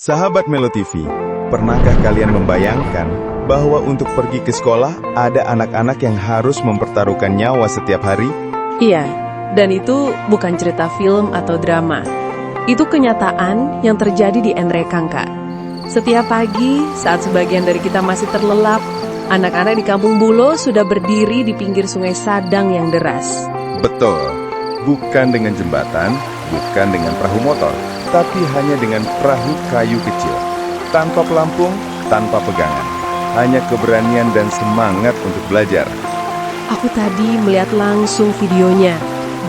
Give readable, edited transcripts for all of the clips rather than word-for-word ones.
Sahabat Melo TV, pernahkah kalian membayangkan bahwa untuk pergi ke sekolah ada anak-anak yang harus mempertaruhkan nyawa setiap hari? Iya, dan itu bukan cerita film atau drama. Itu kenyataan yang terjadi di Nrekang, Kak. Setiap pagi, saat sebagian dari kita masih terlelap, anak-anak di Kampung Bulo sudah berdiri di pinggir Sungai Sadang yang deras. Betul, bukan dengan jembatan, bukan dengan perahu motor, tapi hanya dengan perahu kayu kecil. Tanpa pelampung, tanpa pegangan. Hanya keberanian dan semangat untuk belajar. Aku tadi melihat langsung videonya.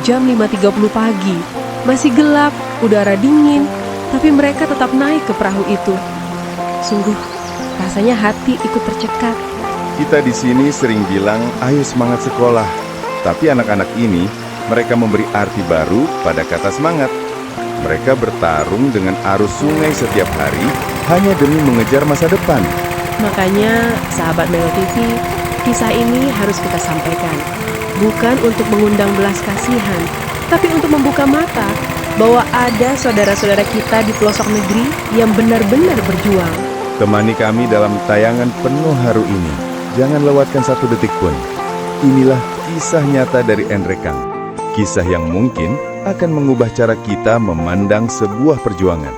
Jam 5.30 pagi. Masih gelap, udara dingin, tapi mereka tetap naik ke perahu itu. Sungguh, rasanya hati ikut tercekat. Kita di sini sering bilang, ayo semangat sekolah. Tapi anak-anak ini, mereka memberi arti baru pada kata semangat. Mereka bertarung dengan arus sungai setiap hari hanya demi mengejar masa depan. Makanya, sahabat Melo TV, kisah ini harus kita sampaikan. Bukan untuk mengundang belas kasihan, tapi untuk membuka mata bahwa ada saudara-saudara kita di pelosok negeri yang benar-benar berjuang. Temani kami dalam tayangan penuh haru ini. Jangan lewatkan satu detik pun. Inilah kisah nyata dari Nrekang. Kisah yang mungkin akan mengubah cara kita memandang sebuah perjuangan.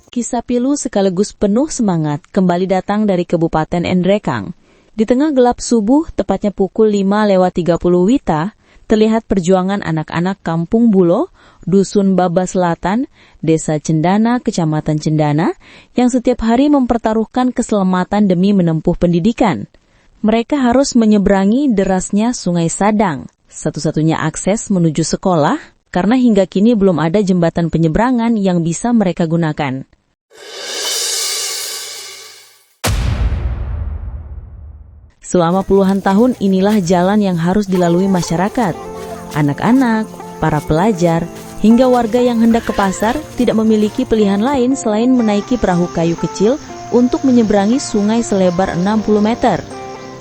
Kisah pilu sekaligus penuh semangat kembali datang dari Kabupaten Nrekang. Di tengah gelap subuh, tepatnya pukul 5:30 WITA, terlihat perjuangan anak-anak Kampung Bulo, Dusun Baba Selatan, Desa Cendana, Kecamatan Cendana, yang setiap hari mempertaruhkan keselamatan demi menempuh pendidikan. Mereka harus menyeberangi derasnya Sungai Sadang, satu-satunya akses menuju sekolah, karena hingga kini belum ada jembatan penyeberangan yang bisa mereka gunakan. Selama puluhan tahun inilah jalan yang harus dilalui masyarakat. Anak-anak, para pelajar, hingga warga yang hendak ke pasar tidak memiliki pilihan lain selain menaiki perahu kayu kecil untuk menyeberangi sungai selebar 60 meter.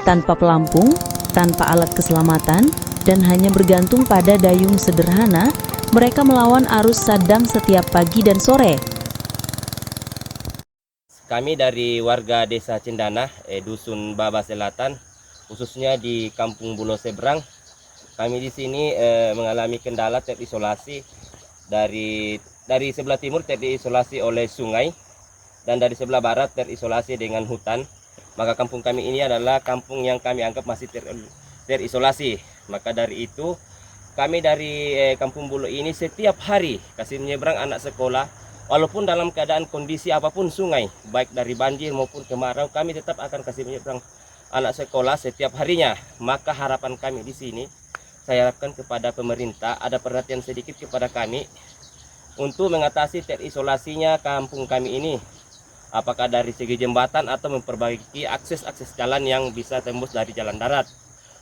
Tanpa pelampung, tanpa alat keselamatan, dan hanya bergantung pada dayung sederhana, mereka melawan arus Sadang setiap pagi dan sore. Kami dari warga Desa Cendana, Dusun Baba Selatan, khususnya di Kampung Bulo Seberang. Kami di sini mengalami kendala terisolasi dari sebelah timur terisolasi oleh sungai dan dari sebelah barat terisolasi dengan hutan. Maka kampung kami ini adalah kampung yang kami anggap masih terisolasi. Maka dari itu kami dari Kampung Bulo ini setiap hari kasih menyeberang anak sekolah. Walaupun dalam keadaan kondisi apapun sungai, baik dari banjir maupun kemarau, kami tetap akan kasih menyeberang anak sekolah setiap harinya. Maka harapan kami di sini, saya harapkan kepada pemerintah ada perhatian sedikit kepada kami untuk mengatasi terisolasinya kampung kami ini. Apakah dari segi jembatan atau memperbaiki akses-akses jalan yang bisa tembus dari jalan darat.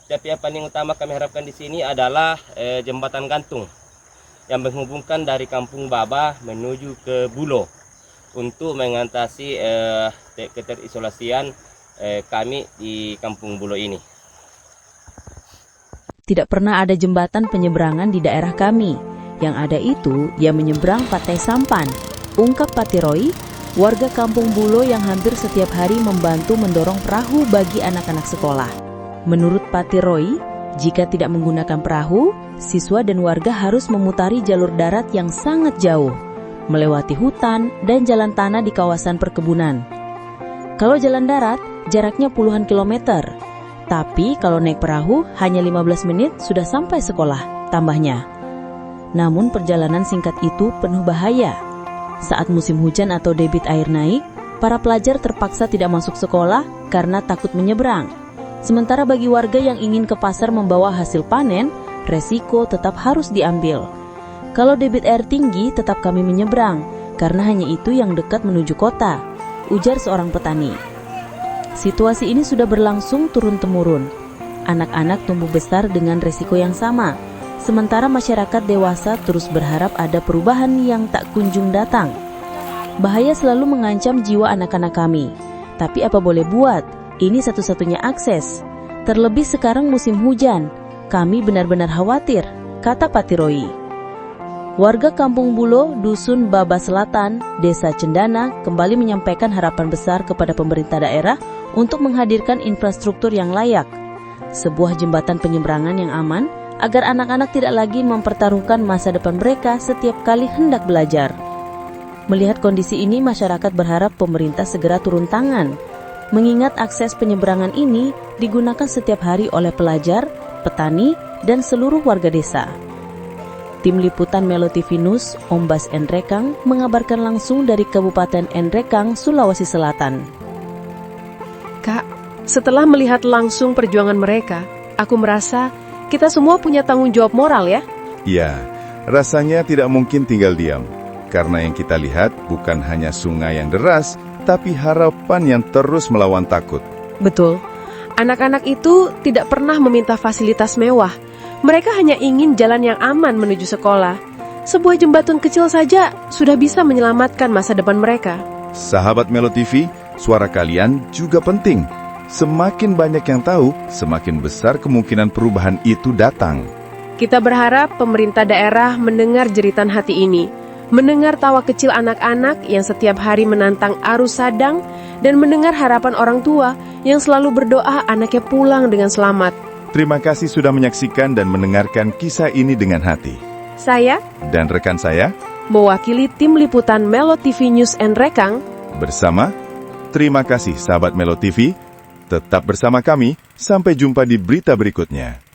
Tapi yang paling utama kami harapkan di sini adalah jembatan gantung yang menghubungkan dari Kampung Baba menuju ke Bulo untuk mengatasi keterisolasian kami di Kampung Bulo ini. Tidak pernah ada jembatan penyeberangan di daerah kami. Yang ada itu, ya menyeberang Patai Sampan, ungkap Patiroi, warga Kampung Bulo yang hampir setiap hari membantu mendorong perahu bagi anak-anak sekolah. Menurut Patiroi, jika tidak menggunakan perahu, siswa dan warga harus memutari jalur darat yang sangat jauh, melewati hutan dan jalan tanah di kawasan perkebunan. Kalau jalan darat, jaraknya puluhan kilometer. Tapi kalau naik perahu, hanya 15 menit sudah sampai sekolah, tambahnya. Namun perjalanan singkat itu penuh bahaya. Saat musim hujan atau debit air naik, para pelajar terpaksa tidak masuk sekolah karena takut menyeberang. Sementara bagi warga yang ingin ke pasar membawa hasil panen, resiko tetap harus diambil. Kalau debit air tinggi, tetap kami menyeberang, karena hanya itu yang dekat menuju kota, ujar seorang petani. Situasi ini sudah berlangsung turun-temurun. Anak-anak tumbuh besar dengan resiko yang sama, sementara masyarakat dewasa terus berharap ada perubahan yang tak kunjung datang. Bahaya selalu mengancam jiwa anak-anak kami, tapi apa boleh buat? Ini satu-satunya akses. Terlebih sekarang musim hujan. Kami benar-benar khawatir, kata Patiroi. Warga Kampung Bulo, Dusun Baba Selatan, Desa Cendana kembali menyampaikan harapan besar kepada pemerintah daerah untuk menghadirkan infrastruktur yang layak, sebuah jembatan penyeberangan yang aman agar anak-anak tidak lagi mempertaruhkan masa depan mereka setiap kali hendak belajar. Melihat kondisi ini, masyarakat berharap pemerintah segera turun tangan, mengingat akses penyeberangan ini digunakan setiap hari oleh pelajar, petani, dan seluruh warga desa. Tim Liputan Melo TV News, Ombas Enrekang, mengabarkan langsung dari Kabupaten Enrekang, Sulawesi Selatan. Kak, setelah melihat langsung perjuangan mereka, aku merasa kita semua punya tanggung jawab moral ya. Ya, rasanya tidak mungkin tinggal diam. Karena yang kita lihat bukan hanya sungai yang deras, tapi harapan yang terus melawan takut. Betul, anak-anak itu tidak pernah meminta fasilitas mewah. Mereka hanya ingin jalan yang aman menuju sekolah. Sebuah jembatan kecil saja sudah bisa menyelamatkan masa depan mereka. Sahabat Melo TV, suara kalian juga penting. Semakin banyak yang tahu, semakin besar kemungkinan perubahan itu datang. Kita berharap pemerintah daerah mendengar jeritan hati ini, mendengar tawa kecil anak-anak yang setiap hari menantang arus sadang, dan mendengar harapan orang tua yang selalu berdoa anaknya pulang dengan selamat. Terima kasih sudah menyaksikan dan mendengarkan kisah ini dengan hati. Saya Dan rekan saya, mewakili tim liputan Melo TV News Enrekang, bersama, terima kasih sahabat Melo TV. Tetap bersama kami, sampai jumpa di berita berikutnya.